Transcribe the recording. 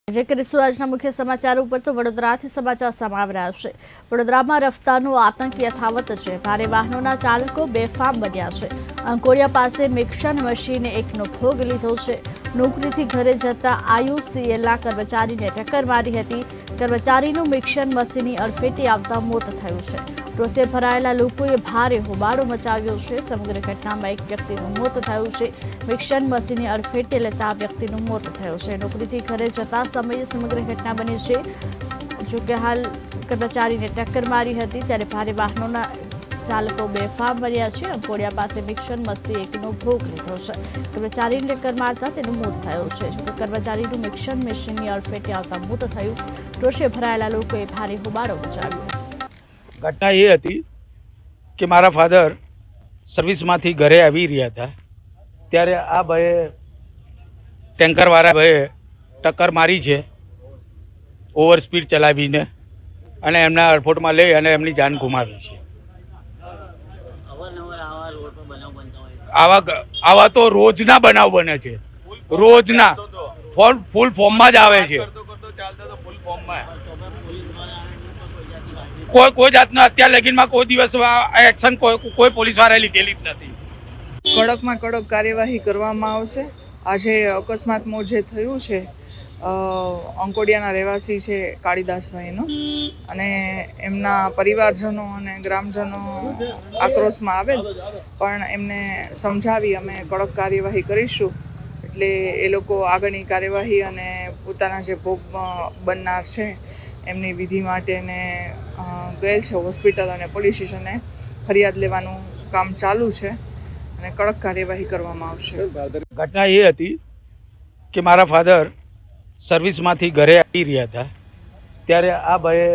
જે કરીશું આજના મુખ્ય સમાચારો ઉપર તો વડોદરાથી સમાચાર સામે આવી રહ્યા છે। વડોદરામાં રફતારનો આતંક યથાવત છે। ભારે વાહનોના ચાલકો બેફામ બન્યા છે। અંકોડિયા પાસે મિક્સર મશીને એકનો ભોગ લીધો છે। નોકરીથી ઘરે જતા IUCLના કર્મચારીને ટક્કર મારી હતી। કર્મચારીનું મિક્સર મશીનની અડફેટે આવતા મોત થયું છે। રોષે ભરાયેલા લોકોએ ભારે હોબાળો મચાવ્યો છે। સમગ્ર ઘટનામાં એક વ્યક્તિનું મોત થયું છે। મિક્સર મશીનની અડફેટે લેતા આ વ્યક્તિનું મોત થયું છે। નોકરીથી ઘરે જતા સમયે સમગ્ર ઘટના બની છે। જો કે હાલ કર્મચારીને ટક્કર મારી હતી ત્યારે ભારે વાહનોના ચાલકો બેફામ બન્યા છે। અંકોડિયા પાસે મિક્સર મશીન એકનો ભોગ લીધો છે। કર્મચારીને ટક્કર મારતા તેનું મોત થયું છે। જો કે કર્મચારીનું મિક્સર મશીનની અડફેટે આવતા મોત થયું। રોષે ભરાયેલા લોકોએ ભારે હોબાળો મચાવ્યો। ઘટના એ હતી કે મારા ફાધર સર્વિસમાંથી ઘરે આવી રહ્યા હતા ત્યારે આ ભાઈએ ટેન્કરવાળા ભાઈએ ટક્કર મારી છે ઓવર સ્પીડ ચલાવીને અને એમના અડફોટમાં લઈ અને એમની જાન ગુમાવી છે। આવા તો રોજના બનાવ બને છે, રોજના ફૂલ ફોર્મમાં જ આવે છે। કોઈ જાતના અત્યાર લગીનમાં કોઈ દિવસ એક્શન કોઈ પોલીસ વાળાએ લીધેલી જ નથી। કડકમાં કડક કાર્યવાહી કરવામાં આવશે। આજે અકસ્માત મોત જે થયું છે અંકોડિયાના રહેવાસી છે કાળીદાસભાઈનો, અને એમના પરિવારજનો અને ગ્રામજનો આક્રોશમાં આવેલ, પણ એમને સમજાવી અમે કડક કાર્યવાહી કરીશું એટલે એ લોકો આગળની કાર્યવાહી અને પોતાના જે ભોગ બનનાર છે એમની વિધિ માટેને ગયેલ છે હોસ્પિટલ, અને પોલીસ સ્ટેશને ફરિયાદ લેવાનું કામ ચાલુ છે અને કડક કાર્યવાહી કરવામાં આવશે। ઘટના એ હતી કે મારા ફાધર સર્વિસમાંથી ઘરે આવી રહ્યા હતા ત્યારે આ ભાઈએ